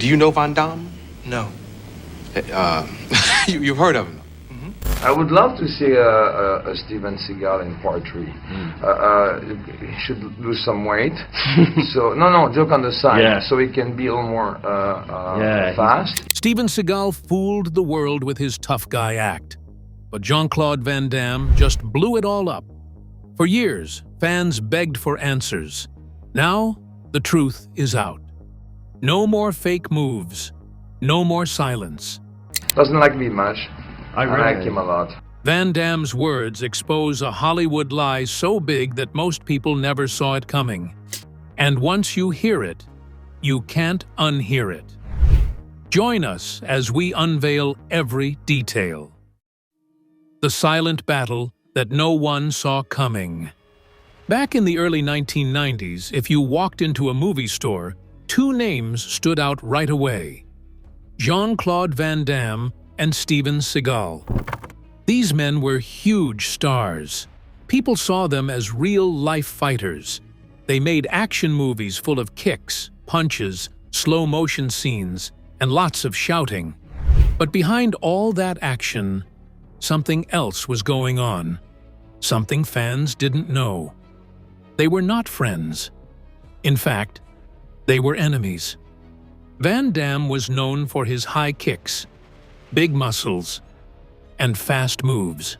Do you know Van Damme? No. Uh, you've heard of him? I would love to see a Steven Seagal in part 3. He should lose some weight. So no, joke on the side. Yeah. So he can be a little more fast. Steven Seagal fooled the world with his tough guy act. But Jean Claude Van Damme just blew it all up. For years, fans begged for answers. Now, the truth is out. No more fake moves. No more silence. Doesn't like me much. I like him a lot. Van Damme's words expose a Hollywood lie so big that most people never saw it coming. And once you hear it, you can't unhear it. Join us as we unveil every detail. The silent battle that no one saw coming. Back in the early 1990s, if you walked into a movie store, two names stood out right away: Jean Claude Van Damme and Steven Seagal. These men were huge stars. People saw them as real-life fighters. They made action movies full of kicks, punches, slow-motion scenes, and lots of shouting. But behind all that action, something else was going on. Something fans didn't know. They were not friends. In fact, they were enemies. Van Damme was known for his high kicks, big muscles, and fast moves.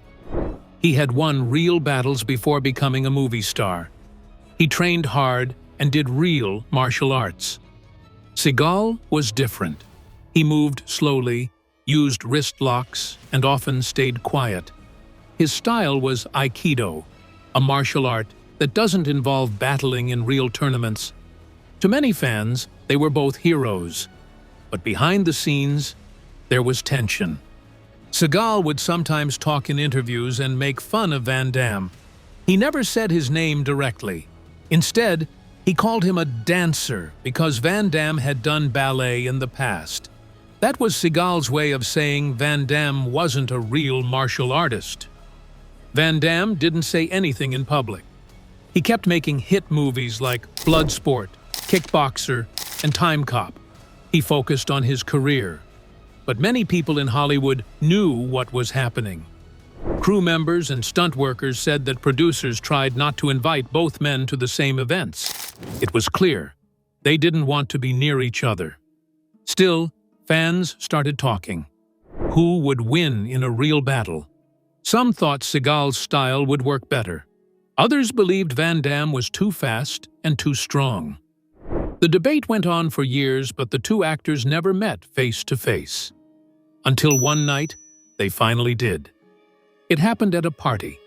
He had won real battles before becoming a movie star. He trained hard and did real martial arts. Seagal was different. He moved slowly, used wrist locks, and often stayed quiet. His style was Aikido, a martial art that doesn't involve battling in real tournaments. To many fans, they were both heroes. But behind the scenes, there was tension. Seagal would sometimes talk in interviews and make fun of Van Damme. He never said his name directly. Instead, he called him a dancer because Van Damme had done ballet in the past. That was Seagal's way of saying Van Damme wasn't a real martial artist. Van Damme didn't say anything in public. He kept making hit movies like Bloodsport, Kickboxer, and Time Cop. He focused on his career. But many people in Hollywood knew what was happening. Crew members and stunt workers said that producers tried not to invite both men to the same events. It was clear they didn't want to be near each other. Still, fans started talking. Who would win in a real battle? Some thought Seagal's style would work better. Others believed Van Damme was too fast and too strong. The debate went on for years, but the two actors never met face to face. Until one night, they finally did. It happened at a party.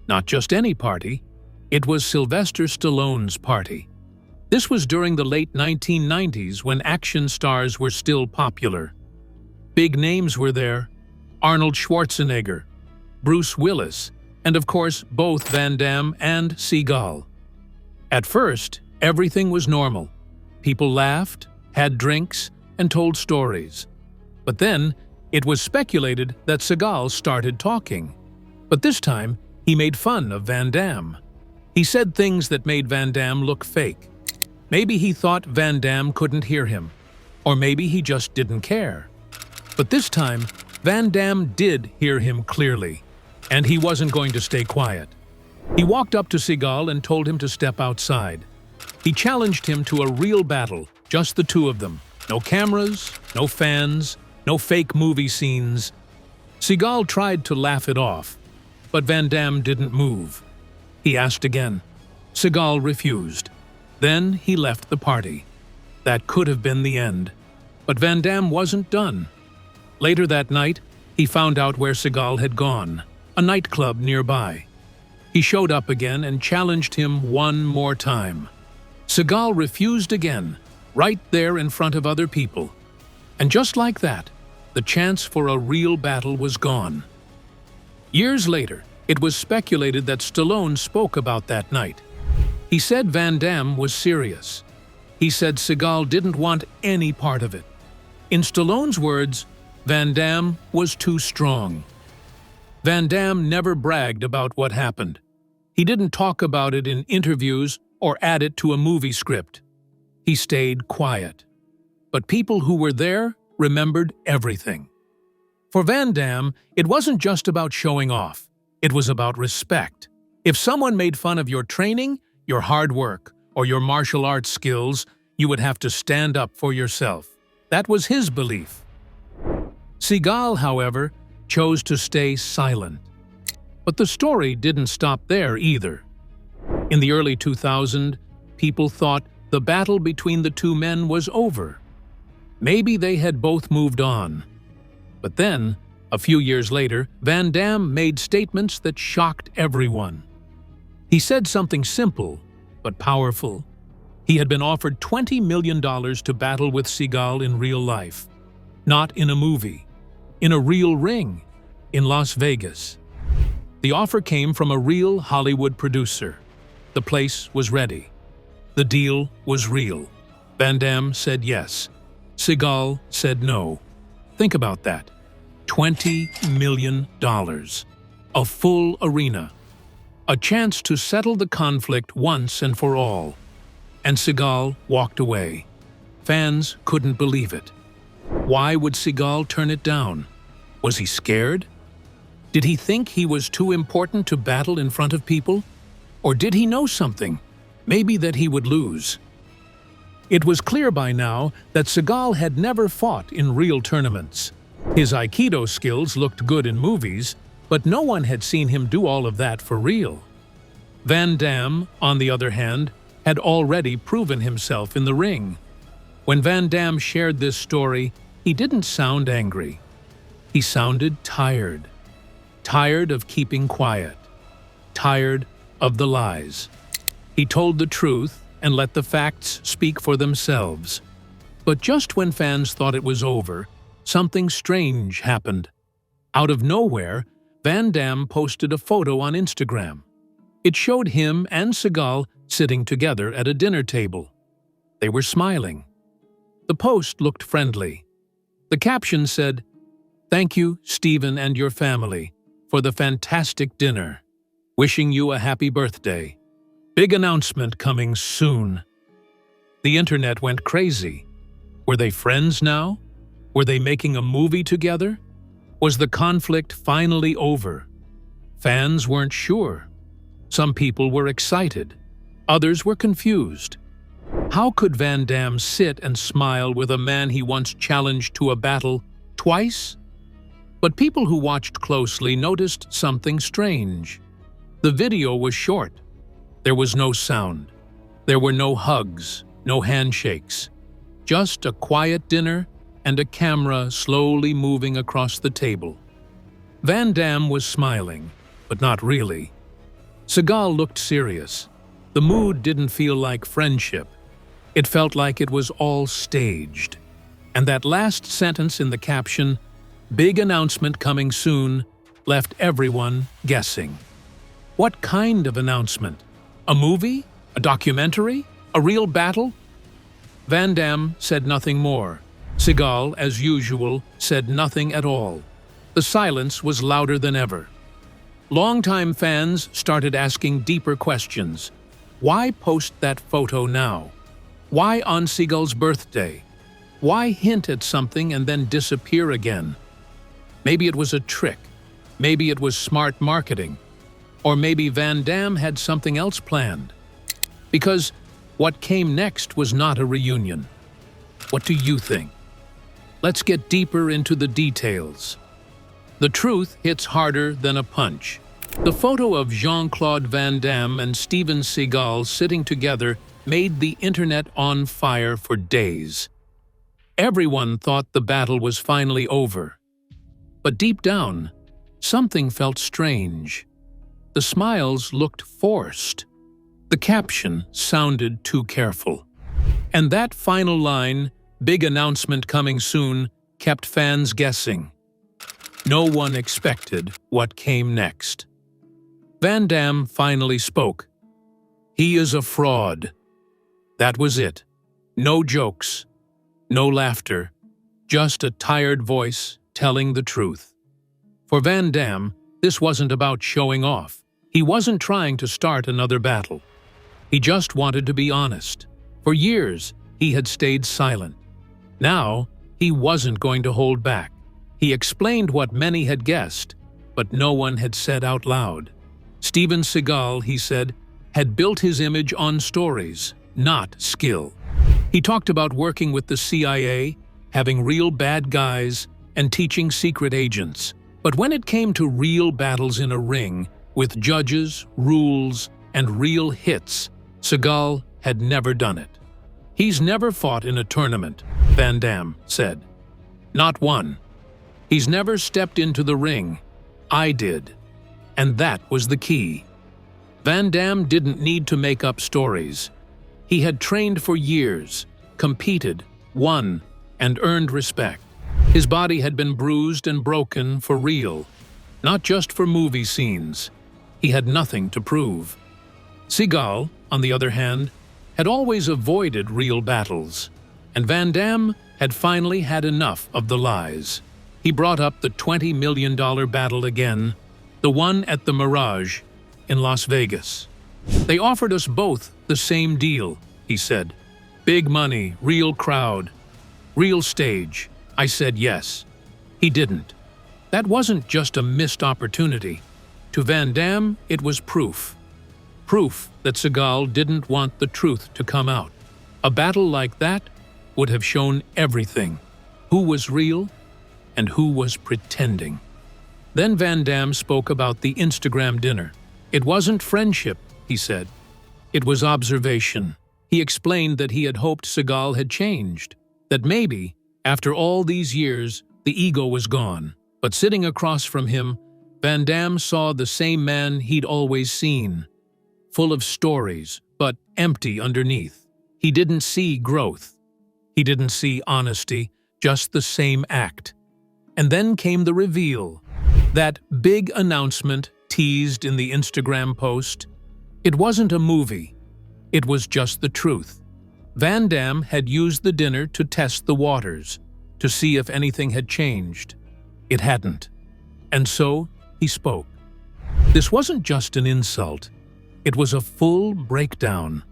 Not just any party. It was Sylvester Stallone's party. This was during the late 1990s when action stars were still popular. Big names were there: Arnold Schwarzenegger, Bruce Willis, and of course both Van Damme and Seagal. At first, everything was normal. People laughed, had drinks, and told stories. But then, it was speculated that Seagal started talking. But this time, he made fun of Van Damme. He said things that made Van Damme look fake. Maybe he thought Van Damme couldn't hear him, or maybe he just didn't care. But this time, Van Damme did hear him clearly, and he wasn't going to stay quiet. He walked up to Seagal and told him to step outside. He challenged him to a real battle, just the two of them. No cameras, no fans, no fake movie scenes. Seagal tried to laugh it off, but Van Damme didn't move. He asked again. Seagal refused. Then he left the party. That could have been the end. But Van Damme wasn't done. Later that night, he found out where Seagal had gone, a nightclub nearby. He showed up again and challenged him one more time. Seagal refused again, right there in front of other people. And just like that, the chance for a real battle was gone. Years later, it was speculated that Stallone spoke about that night. He said Van Damme was serious. He said Seagal didn't want any part of it. In Stallone's words, Van Damme was too strong. Van Damme never bragged about what happened. He didn't talk about it in interviews or add it to a movie script. He stayed quiet. but people who were there remembered everything. For Van Damme, it wasn't just about showing off. It was about respect. If someone made fun of your training, your hard work, or your martial arts skills, you would have to stand up for yourself. That was his belief. Seagal, however, chose to stay silent. But the story didn't stop there either. In the early 2000s, people thought the battle between the two men was over. Maybe they had both moved on. But then, a few years later, Van Damme made statements that shocked everyone. He said something simple, but powerful. He had been offered $20 million to battle with Seagal in real life. Not in a movie. In a real ring. In Las Vegas. The offer came from a real Hollywood producer. The place was ready. The deal was real. Van Damme said yes. Seagal said no. Think about that. $20 million. A full arena. A chance to settle the conflict once and for all. And Seagal walked away. Fans couldn't believe it. Why would Seagal turn it down? Was he scared? Did he think he was too important to battle in front of people? Or did he know something? Maybe that he would lose. It was clear by now that Seagal had never fought in real tournaments. His Aikido skills looked good in movies, but no one had seen him do all of that for real. Van Damme, on the other hand, had already proven himself in the ring. When Van Damme shared this story, he didn't sound angry. He sounded tired. Tired of keeping quiet. Tired of the lies. He told the truth and let the facts speak for themselves. But just when fans thought it was over, something strange happened. Out of nowhere, Van Damme posted a photo on Instagram. It showed him and Seagal sitting together at a dinner table. They were smiling. The post looked friendly. The caption said, "Thank you, Stephen and your family, for the fantastic dinner. Wishing you a happy birthday. Big announcement coming soon." The internet went crazy. Were they friends now? Were they making a movie together? Was the conflict finally over? Fans weren't sure. Some people were excited. Others were confused. How could Van Damme sit and smile with a man he once challenged to a battle twice? But people who watched closely noticed something strange. The video was short. There was no sound. There were no hugs, no handshakes. Just a quiet dinner and a camera slowly moving across the table. Van Damme was smiling, but not really. Seagal looked serious. The mood didn't feel like friendship. It felt like it was all staged. And that last sentence in the caption, "Big announcement coming soon," left everyone guessing. What kind of announcement? A movie? A documentary? A real battle? Van Damme said nothing more. Seagal, as usual, said nothing at all. The silence was louder than ever. Longtime fans started asking deeper questions. Why post that photo now? Why on Seagal's birthday? Why hint at something and then disappear again? Maybe it was a trick. Maybe it was smart marketing. Or maybe Van Damme had something else planned. Because what came next was not a reunion. What do you think? Let's get deeper into the details. The truth hits harder than a punch. The photo of Jean Claude Van Damme and Steven Seagal sitting together made the internet on fire for days. Everyone thought the battle was finally over. But deep down, something felt strange. The smiles looked forced. The caption sounded too careful. And that final line, "Big announcement coming soon," kept fans guessing. No one expected what came next. Van Damme finally spoke. "He is a fraud." That was it. No jokes, no laughter, just a tired voice telling the truth. For Van Damme, this wasn't about showing off. He wasn't trying to start another battle. He just wanted to be honest. For years, he had stayed silent. Now, he wasn't going to hold back. He explained what many had guessed, but no one had said out loud. Steven Seagal, he said, had built his image on stories, not skill. He talked about working with the CIA, having real bad guys, and teaching secret agents. But when it came to real battles in a ring, with judges, rules, and real hits, Seagal had never done it. He's never fought in a tournament, Van Damme said. Not one. He's never stepped into the ring. I did. And that was the key. Van Damme didn't need to make up stories. He had trained for years, competed, won, and earned respect. His body had been bruised and broken for real, not just for movie scenes. He had nothing to prove. Seagal, on the other hand, had always avoided real battles, and Van Damme had finally had enough of the lies. He brought up the $20 million battle again, the one at the Mirage in Las Vegas. They offered us both the same deal, he said. Big money, real crowd, real stage. I said yes. He didn't. That wasn't just a missed opportunity. To Van Damme, it was proof. Proof that Seagal didn't want the truth to come out. A battle like that would have shown everything. Who was real and who was pretending. Then Van Damme spoke about the Instagram dinner. It wasn't friendship, he said. It was observation. He explained that he had hoped Seagal had changed, that maybe, after all these years, the ego was gone. But sitting across from him, Van Damme saw the same man he'd always seen, full of stories, but empty underneath. He didn't see growth. He didn't see honesty, just the same act. And then came the reveal. That big announcement teased in the Instagram post. It wasn't a movie. It was just the truth. Van Damme had used the dinner to test the waters, to see if anything had changed. It hadn't. And so he spoke. This wasn't just an insult. It was a full breakdown.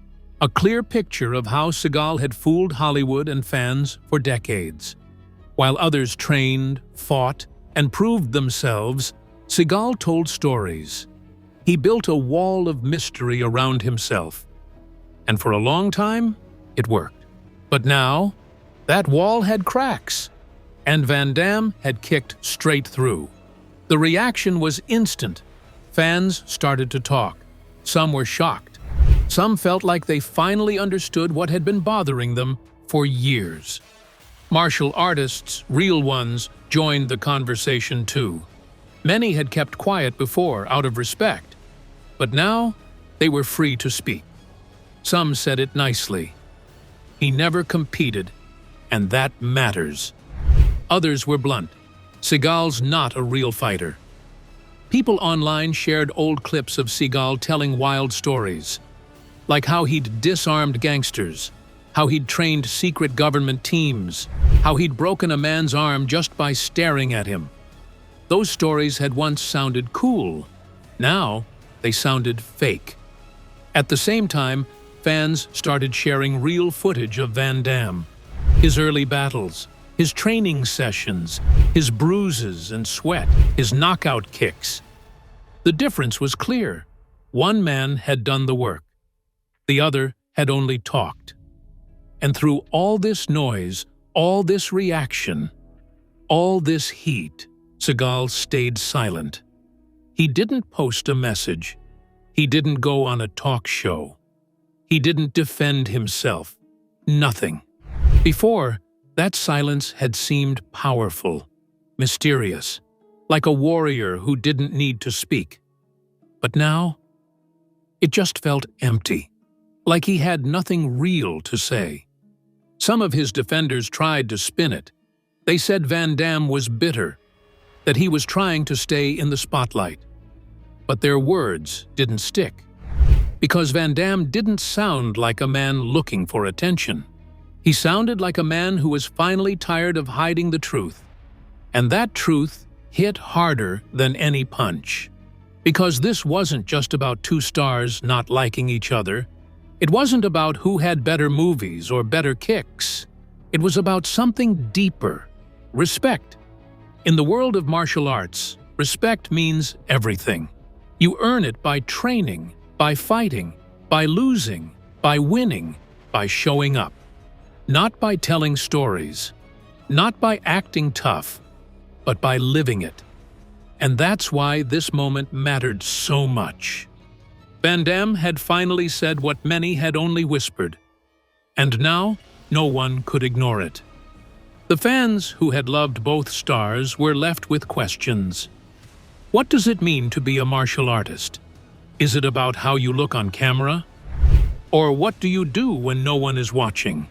A clear picture of how Seagal had fooled Hollywood and fans for decades. While others trained, fought, and proved themselves, Seagal told stories. He built a wall of mystery around himself. And for a long time, it worked. But now, that wall had cracks, and Van Damme had kicked straight through. The reaction was instant. Fans started to talk. Some were shocked. Some felt like they finally understood what had been bothering them for years. Martial artists, real ones, joined the conversation too. Many had kept quiet before, out of respect. But now, they were free to speak. Some said it nicely. He never competed, and that matters. Others were blunt. Seagal's not a real fighter. People online shared old clips of Seagal telling wild stories, like how he'd disarmed gangsters, how he'd trained secret government teams, how he'd broken a man's arm just by staring at him. Those stories had once sounded cool. Now, they sounded fake. At the same time, fans started sharing real footage of Van Damme. His early battles, his training sessions, his bruises and sweat, his knockout kicks. The difference was clear. One man had done the work. The other had only talked. And through all this noise, all this reaction, all this heat, Seagal stayed silent. He didn't post a message. He didn't go on a talk show. He didn't defend himself. Nothing. Before, that silence had seemed powerful, mysterious, like a warrior who didn't need to speak. But now, it just felt empty, like he had nothing real to say. Some of his defenders tried to spin it. They said Van Damme was bitter, that he was trying to stay in the spotlight. But their words didn't stick, because Van Damme didn't sound like a man looking for attention. He sounded like a man who was finally tired of hiding the truth. And that truth hit harder than any punch. Because this wasn't just about two stars not liking each other. It wasn't about who had better movies or better kicks. It was about something deeper: respect. In the world of martial arts, respect means everything. You earn it by training, by fighting, by losing, by winning, by showing up. Not by telling stories, not by acting tough, but by living it. And that's why this moment mattered so much. Van Damme had finally said what many had only whispered, and now no one could ignore it. The fans who had loved both stars were left with questions. What does it mean to be a martial artist? Is it about how you look on camera? Or what do you do when no one is watching?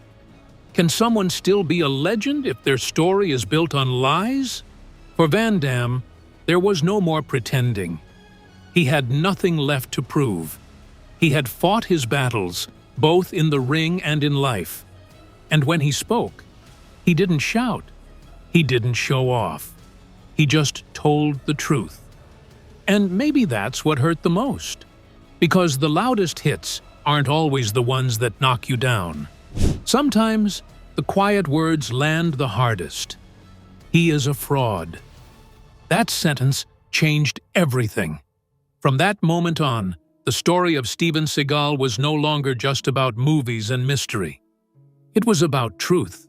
Can someone still be a legend if their story is built on lies? For Van Damme, there was no more pretending. He had nothing left to prove. He had fought his battles, both in the ring and in life. And when he spoke, he didn't shout. He didn't show off. He just told the truth. And maybe that's what hurt the most. Because the loudest hits aren't always the ones that knock you down. Sometimes, the quiet words land the hardest. He is a fraud. That sentence changed everything. From that moment on, the story of Steven Seagal was no longer just about movies and mystery. It was about truth,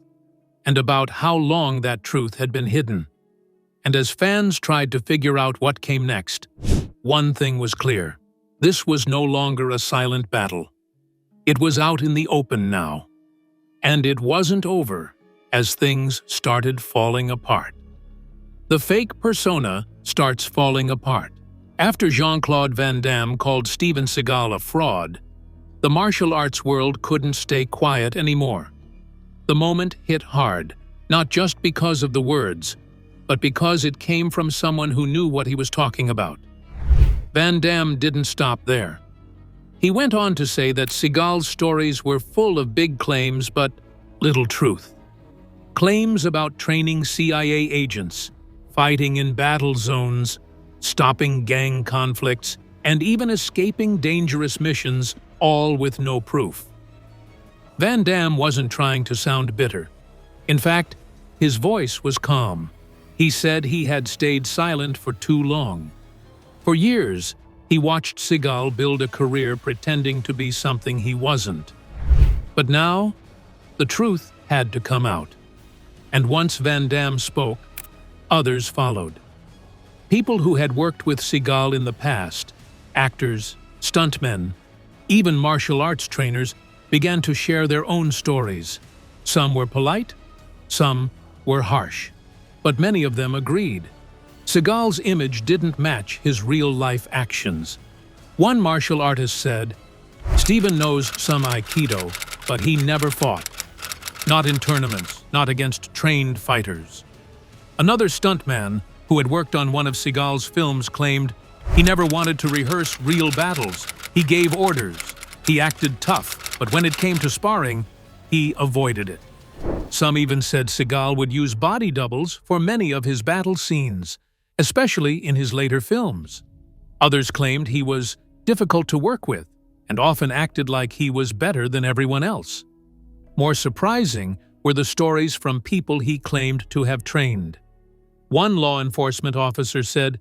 and about how long that truth had been hidden. And as fans tried to figure out what came next, one thing was clear. This was no longer a silent battle. It was out in the open now. And it wasn't over as things started falling apart. The fake persona starts falling apart. After Jean Claude Van Damme called Steven Seagal a fraud, the martial arts world couldn't stay quiet anymore. The moment hit hard, not just because of the words, but because it came from someone who knew what he was talking about. Van Damme didn't stop there. He went on to say that Seagal's stories were full of big claims but little truth. Claims about training CIA agents, fighting in battle zones, stopping gang conflicts, and even escaping dangerous missions, all with no proof. Van Damme wasn't trying to sound bitter. In fact, his voice was calm. He said he had stayed silent for too long. For years, he watched Seagal build a career pretending to be something he wasn't. But now, the truth had to come out. And once Van Damme spoke, others followed. People who had worked with Seagal in the past, actors, stuntmen, even martial arts trainers, began to share their own stories. Some were polite, some were harsh, but many of them agreed. Seagal's image didn't match his real-life actions. One martial artist said, "Steven knows some Aikido, but he never fought. Not in tournaments, not against trained fighters." Another stuntman, who had worked on one of Seagal's films, claimed, "He never wanted to rehearse real battles. He gave orders. He acted tough, but when it came to sparring, he avoided it." Some even said Seagal would use body doubles for many of his battle scenes, especially in his later films. Others claimed he was difficult to work with and often acted like he was better than everyone else. More surprising were the stories from people he claimed to have trained. One law enforcement officer said,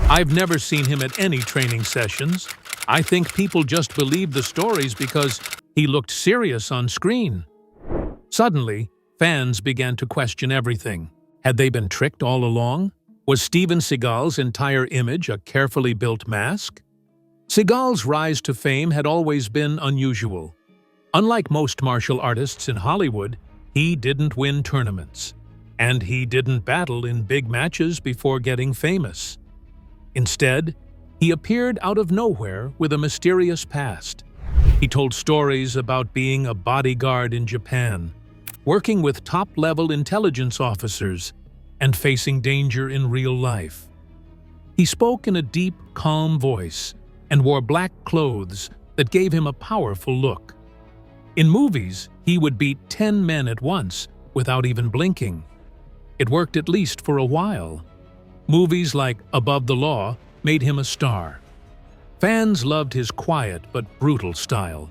"I've never seen him at any training sessions. I think people just believed the stories because he looked serious on screen." Suddenly, fans began to question everything. Had they been tricked all along? Was Steven Seagal's entire image a carefully built mask? Seagal's rise to fame had always been unusual. Unlike most martial artists in Hollywood, he didn't win tournaments, and he didn't battle in big matches before getting famous. Instead, he appeared out of nowhere with a mysterious past. He told stories about being a bodyguard in Japan, working with top-level intelligence officers, and facing danger in real life. He spoke in a deep, calm voice and wore black clothes that gave him a powerful look. In movies, he would beat 10 men at once without even blinking. It worked at least for a while. Movies like Above the Law made him a star. Fans loved his quiet but brutal style.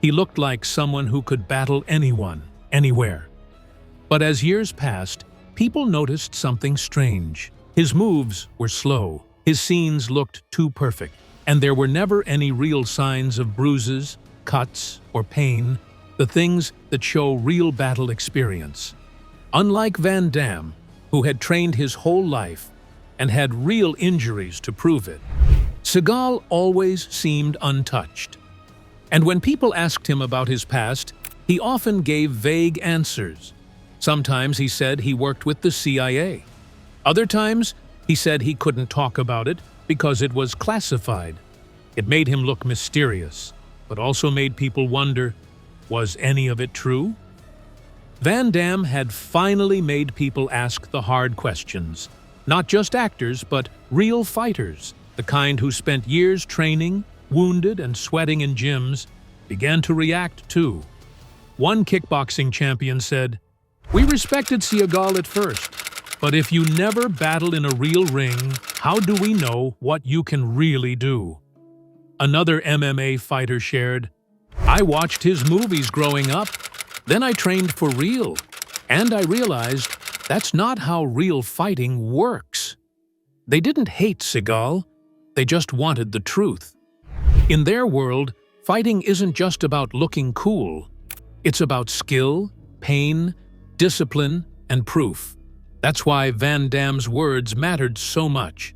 He looked like someone who could battle anyone, anywhere. But as years passed, people noticed something strange. His moves were slow, his scenes looked too perfect, and there were never any real signs of bruises, cuts, or pain, the things that show real battle experience. Unlike Van Damme, who had trained his whole life and had real injuries to prove it, Seagal always seemed untouched. And when people asked him about his past, he often gave vague answers. Sometimes he said he worked with the CIA. Other times, he said he couldn't talk about it because it was classified. It made him look mysterious, but also made people wonder, was any of it true? Van Damme had finally made people ask the hard questions. Not just actors, but real fighters, the kind who spent years training, wounded and sweating in gyms, began to react too. One kickboxing champion said, "We respected Seagal at first, but if you never battle in a real ring, how do we know what you can really do?" Another MMA fighter shared, "I watched his movies growing up, then I trained for real, and I realized that's not how real fighting works." They didn't hate Seagal, they just wanted the truth. In their world, fighting isn't just about looking cool. It's about skill, pain, discipline, and proof. That's why Van Damme's words mattered so much.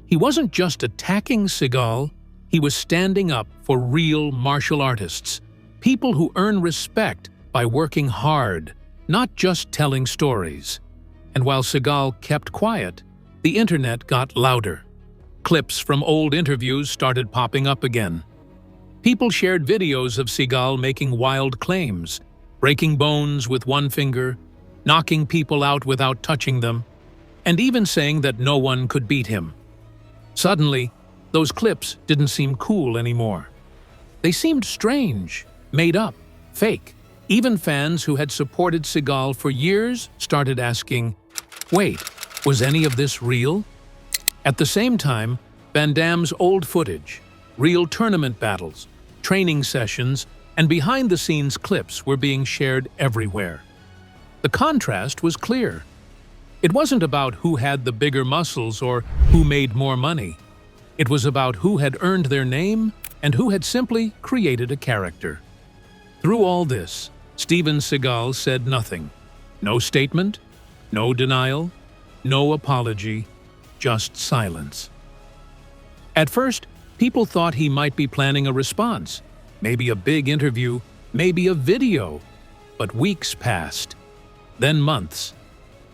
He wasn't just attacking Seagal, he was standing up for real martial artists, people who earn respect by working hard, not just telling stories. And while Seagal kept quiet, the internet got louder. Clips from old interviews started popping up again. People shared videos of Seagal making wild claims, breaking bones with one finger, knocking people out without touching them, and even saying that no one could beat him. Suddenly, those clips didn't seem cool anymore. They seemed strange, made up, fake. Even fans who had supported Seagal for years started asking, wait, was any of this real? At the same time, Van Damme's old footage, real tournament battles, training sessions, and behind-the-scenes clips were being shared everywhere. The contrast was clear. It wasn't about who had the bigger muscles or who made more money. It was about who had earned their name and who had simply created a character. Through all this, Steven Seagal said nothing. No statement, no denial, no apology, just silence. At first, people thought he might be planning a response, maybe a big interview, maybe a video. But weeks passed, then months,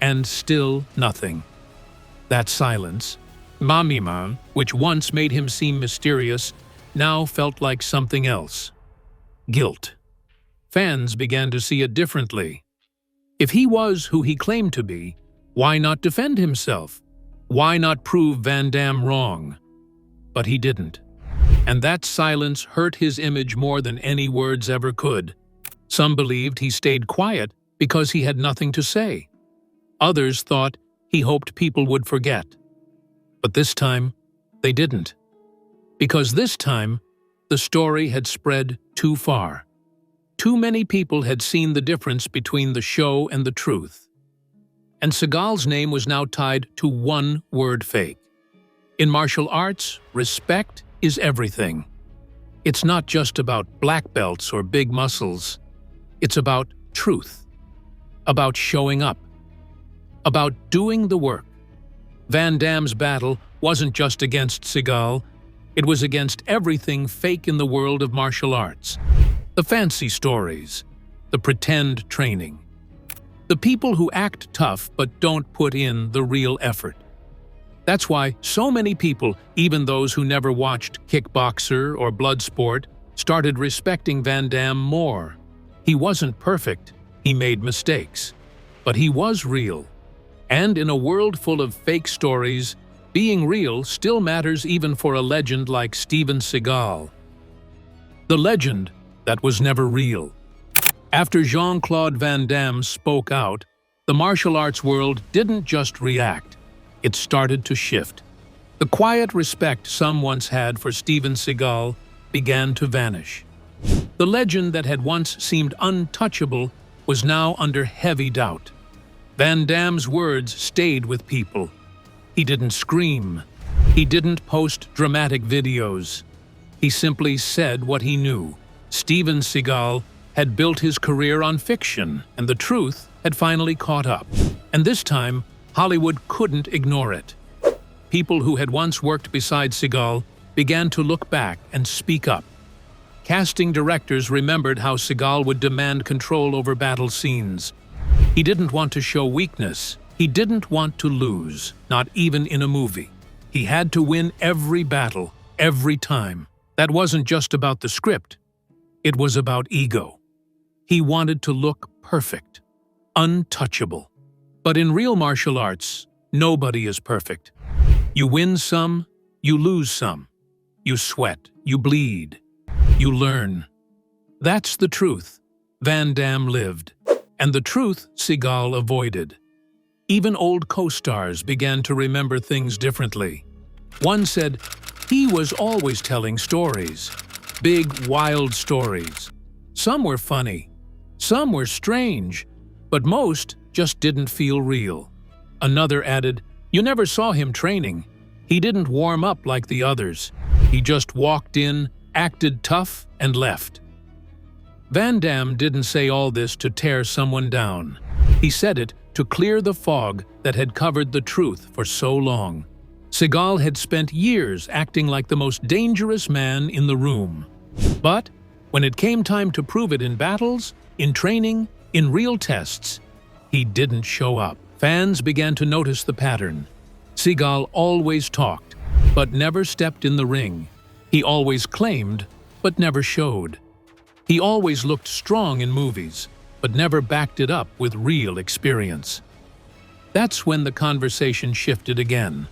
and still nothing. That silence, Mamima, which once made him seem mysterious, now felt like something else. Guilt. Fans began to see it differently. If he was who he claimed to be, why not defend himself? Why not prove Van Damme wrong? But he didn't. And that silence hurt his image more than any words ever could. Some believed he stayed quiet because he had nothing to say. Others thought he hoped people would forget. But this time, they didn't. Because this time, the story had spread too far. Too many people had seen the difference between the show and the truth. And Seagal's name was now tied to one word: fake. In martial arts, respect is everything. It's not just about black belts or big muscles. It's about truth, about showing up, about doing the work. Van Damme's battle wasn't just against Seagal, it was against everything fake in the world of martial arts. The fancy stories, the pretend training, the people who act tough but don't put in the real effort. That's why so many people, even those who never watched Kickboxer or Bloodsport, started respecting Van Damme more. He wasn't perfect, he made mistakes, but he was real. And in a world full of fake stories, being real still matters even for a legend like Steven Seagal. The legend that was never real. After Jean Claude Van Damme spoke out, the martial arts world didn't just react, it started to shift. The quiet respect some once had for Steven Seagal began to vanish. The legend that had once seemed untouchable was now under heavy doubt. Van Damme's words stayed with people. He didn't scream. He didn't post dramatic videos. He simply said what he knew. Steven Seagal had built his career on fiction, and the truth had finally caught up. And this time, Hollywood couldn't ignore it. People who had once worked beside Seagal began to look back and speak up. Casting directors remembered how Seagal would demand control over battle scenes. He didn't want to show weakness. He didn't want to lose, not even in a movie. He had to win every battle, every time. That wasn't just about the script. It was about ego. He wanted to look perfect, untouchable. But in real martial arts, nobody is perfect. You win some, you lose some. You sweat, you bleed, you learn. That's the truth Van Damme lived, and the truth Seagal avoided. Even old co-stars began to remember things differently. One said, he was always telling stories, big, wild stories. Some were funny, some were strange, but most just didn't feel real. Another added, you never saw him training. He didn't warm up like the others. He just walked in, acted tough, and left. Van Damme didn't say all this to tear someone down. He said it to clear the fog that had covered the truth for so long. Seagal had spent years acting like the most dangerous man in the room. But when it came time to prove it in battles, in training, in real tests, he didn't show up. Fans began to notice the pattern. Seagal always talked, but never stepped in the ring. He always claimed, but never showed. He always looked strong in movies, but never backed it up with real experience. That's when the conversation shifted again.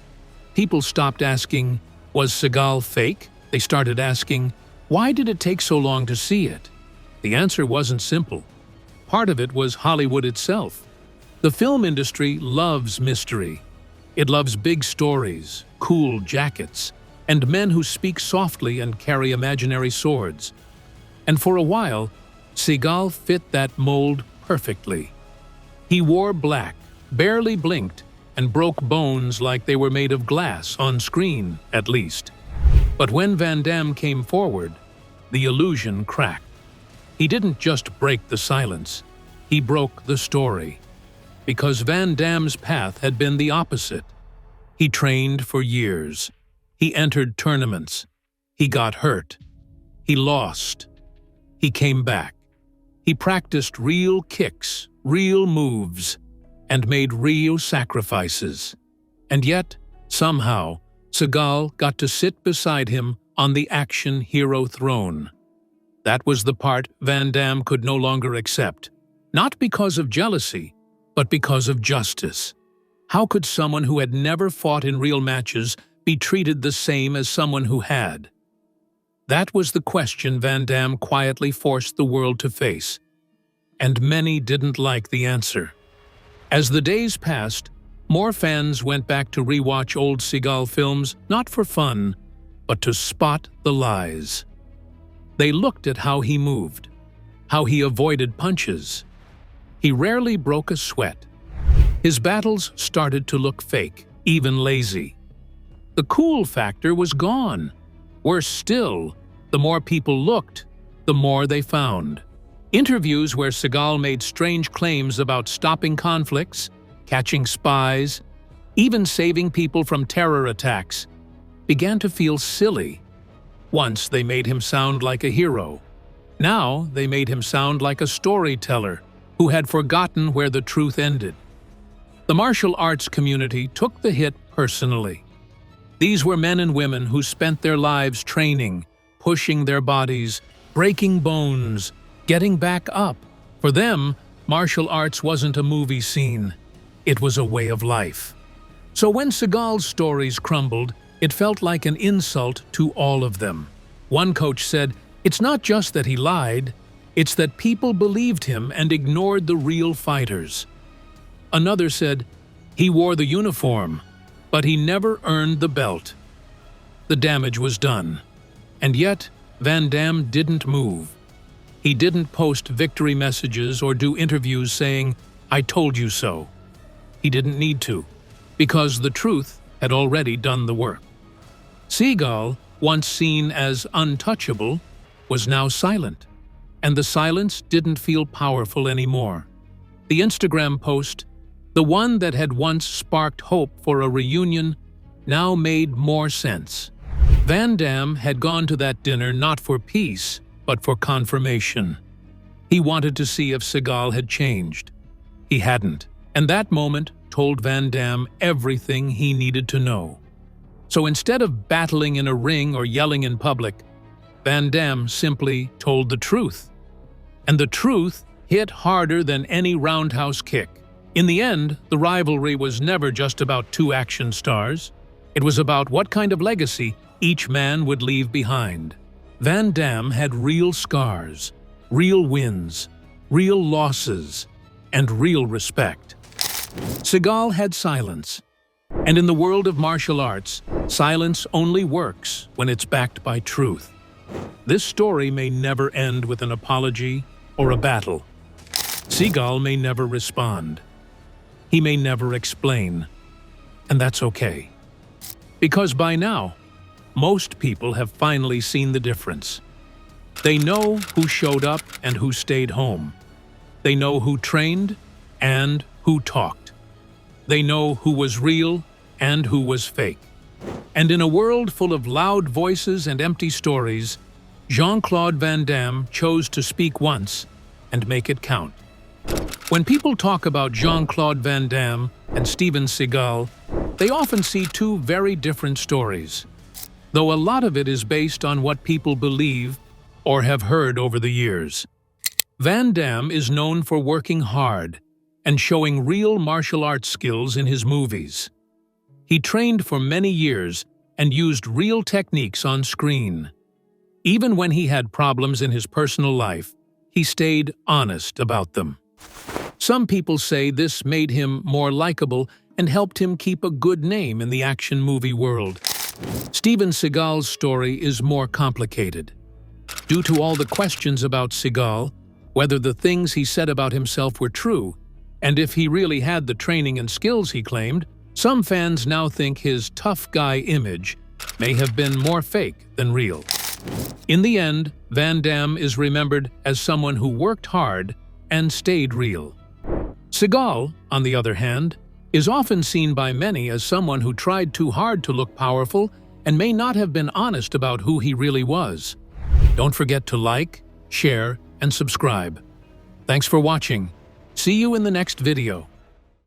People stopped asking, was Seagal fake? They started asking, why did it take so long to see it? The answer wasn't simple. Part of it was Hollywood itself. The film industry loves mystery. It loves big stories, cool jackets, and men who speak softly and carry imaginary swords. And for a while, Seagal fit that mold perfectly. He wore black, barely blinked, and broke bones like they were made of glass, on screen, at least. But when Van Damme came forward, the illusion cracked. He didn't just break the silence, he broke the story. Because Van Damme's path had been the opposite. He trained for years. He entered tournaments. He got hurt. He lost. He came back. He practiced real kicks, real moves, and made real sacrifices. And yet, somehow, Seagal got to sit beside him on the action hero throne. That was the part Van Damme could no longer accept. Not because of jealousy, but because of justice. How could someone who had never fought in real matches be treated the same as someone who had? That was the question Van Damme quietly forced the world to face. And many didn't like the answer. As the days passed, more fans went back to rewatch old Seagal films, not for fun, but to spot the lies. They looked at how he moved, how he avoided punches. He rarely broke a sweat. His battles started to look fake, even lazy. The cool factor was gone. Worse still, the more people looked, the more they found. Interviews where Seagal made strange claims about stopping conflicts, catching spies, even saving people from terror attacks, began to feel silly. Once they made him sound like a hero. Now they made him sound like a storyteller who had forgotten where the truth ended. The martial arts community took the hit personally. These were men and women who spent their lives training, pushing their bodies, breaking bones, getting back up. For them, martial arts wasn't a movie scene. It was a way of life. So when Seagal's stories crumbled, it felt like an insult to all of them. One coach said, "It's not just that he lied, it's that people believed him and ignored the real fighters." Another said, "He wore the uniform, but he never earned the belt." The damage was done. And yet, Van Damme didn't move. He didn't post victory messages or do interviews saying, "I told you so." He didn't need to, because the truth had already done the work. Seagal, once seen as untouchable, was now silent, and the silence didn't feel powerful anymore. The Instagram post, the one that had once sparked hope for a reunion, now made more sense. Van Damme had gone to that dinner not for peace, but for confirmation. He wanted to see if Seagal had changed. He hadn't, and that moment told Van Damme everything he needed to know. So instead of battling in a ring or yelling in public, Van Damme simply told the truth. And the truth hit harder than any roundhouse kick. In the end, the rivalry was never just about two action stars. It was about what kind of legacy each man would leave behind. Van Damme had real scars, real wins, real losses, and real respect. Seagal had silence. And in the world of martial arts, silence only works when it's backed by truth. This story may never end with an apology or a battle. Seagal may never respond. He may never explain. And that's okay. Because by now, most people have finally seen the difference. They know who showed up and who stayed home. They know who trained and who talked. They know who was real and who was fake. And in a world full of loud voices and empty stories, Jean Claude Van Damme chose to speak once and make it count. When people talk about Jean Claude Van Damme and Steven Seagal, they often see two very different stories, though a lot of it is based on what people believe or have heard over the years. Van Damme is known for working hard and showing real martial arts skills in his movies. He trained for many years and used real techniques on screen. Even when he had problems in his personal life, he stayed honest about them. Some people say this made him more likable and helped him keep a good name in the action movie world. Steven Seagal's story is more complicated. Due to all the questions about Seagal, whether the things he said about himself were true, and if he really had the training and skills he claimed, some fans now think his tough guy image may have been more fake than real. In the end, Van Damme is remembered as someone who worked hard and stayed real. Seagal, on the other hand, is often seen by many as someone who tried too hard to look powerful and may not have been honest about who he really was. Don't forget to like, share, and subscribe. Thanks for watching. See you in the next video.